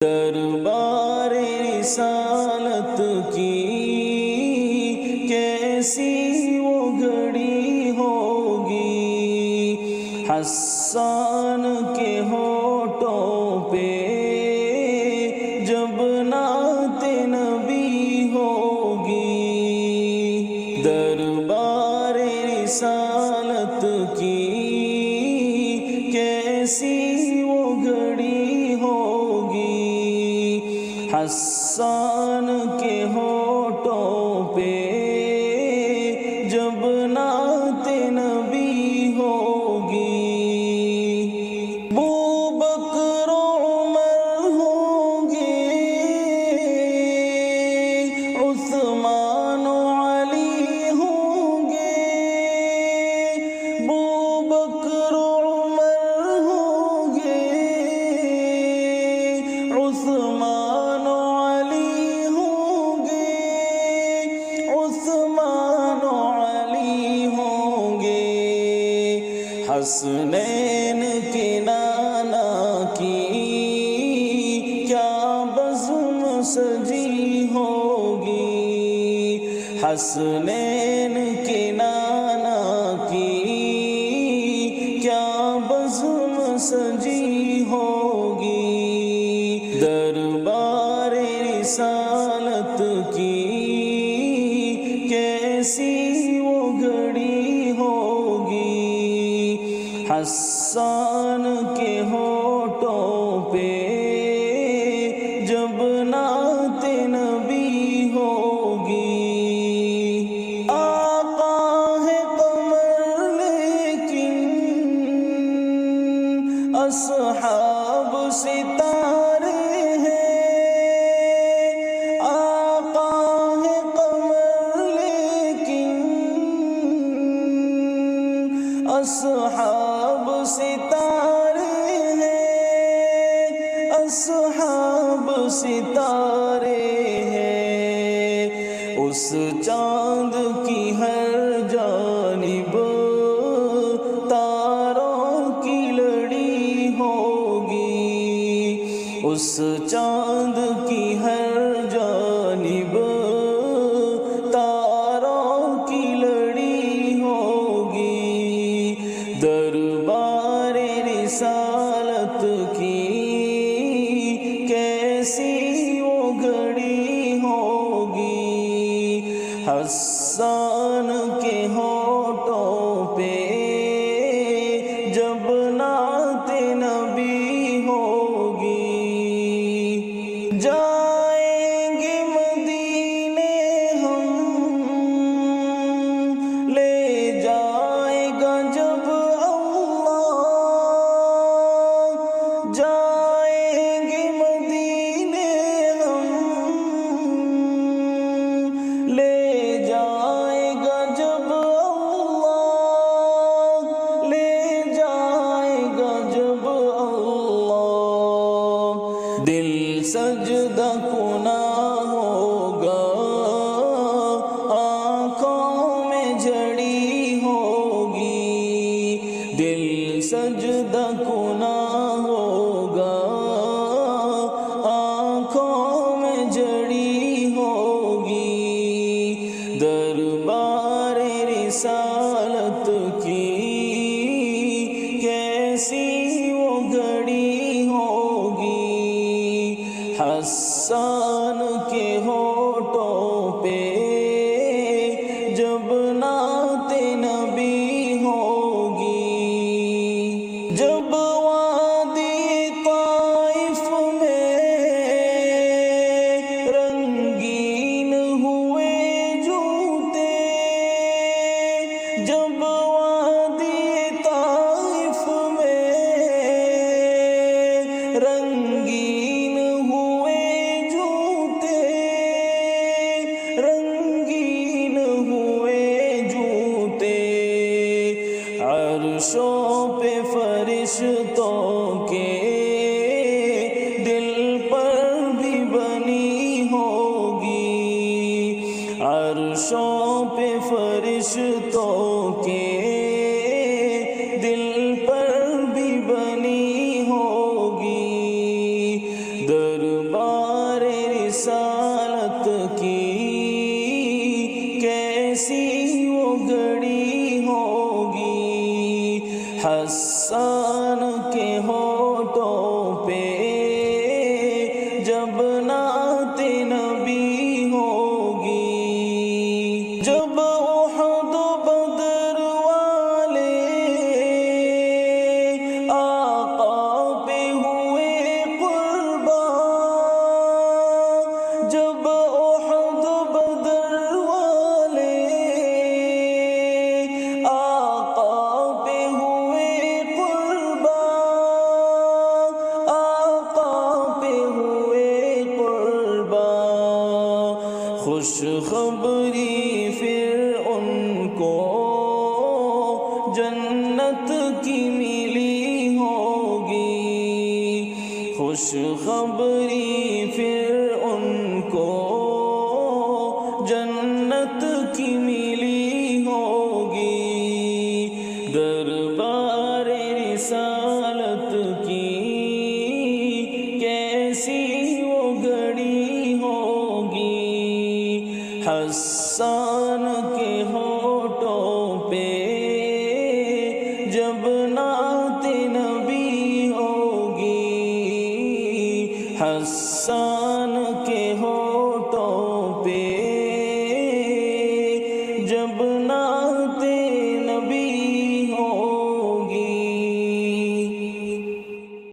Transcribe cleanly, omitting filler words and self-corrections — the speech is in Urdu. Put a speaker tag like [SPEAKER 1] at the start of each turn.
[SPEAKER 1] دربار رسالت کی کیسی وہ گھڑی ہوگی، حسان کے ہونٹوں پہ جب نعت نبی ہوگی۔ دربار رسالت کی کیسی وہ گھڑی ہوگی، حسان کے ہونٹوں پہ جب نعت نبی ہوگی۔ ابوبکر عمر ہوں گے، عثمان علی ہوں گے، ابوبکر عمر ہوں گے، عثمان علی ہوں گے، عثمان علی ہوں گے۔ حسنین کے نانا کی کیا بزم سجی ہوگی، حسنین کے نانا کی کیا بزم سجی ہوگی۔ دربار رسالت کی کیسی وہ گھڑی ہوگی، حسان کے ہونٹوں پہ جب نعت نبی ہوگی۔ آقا ہے قمر لیکن اصحاب ستارے ہیں، آقا ہے قمر لیکن اصحاب ستارے ہیں، اصحاب ستارے ہیں۔ اس چاند کی ہر جانب تاروں کی لڑی ہوگی، اس چاند کی ہر جانب تاروں کی لڑی ہوگی۔ دربار رسالت کی کیسی وہ گھڑی ہوگی، حسان کے ہونٹوں پہ جب نعت نبی ہوگی۔ جائیں گے مدینے ہم، لے جائے گا جب اللہ، جائیں گے مدینے ہم، لے جائے گا جب اللہ، لے جائے گا جب اللہ۔ دل سجدہ کنا ہوگا، آنکھوں میں جھڑی ہوگی، دل سجدہ کنا ہوگا، آنکھوں میں جھڑی ہوگی۔ دربار رسالت کی کیسی وہ گھڑی ہوگی، حسان کے ہونٹوں پہ جب نعت نبی ہوگی۔ جب وادی طائف میں رنگین ہوئے جوتے، جب وادی طائف میں رنگین ہوئے جوتے، رنگین ہوئے جوتے، عرشوں پہ فرشتوں کے دل پر بھی بنی ہوگی، عرشوں پہ فرشتوں کے دل پر بھی بنی ہوگی۔ در جب نعت نبی ہوگی، جب احد بدر والے آقا پہ ہوئے قربان، جب احد بدر والے آقا پہ ہوئے قربان، آقا پہ ہوئے قربان، خوشخبری پھر ان کو جنت کی ملی ہوگی، خوشخبری پھر ان کو جنت کی ملی ہوگی، دربار رسالت کی کیسی وہ گھڑی ہوگی، حسان کے ہونٹوں پہ جب نعت نبی ہوگی، حسان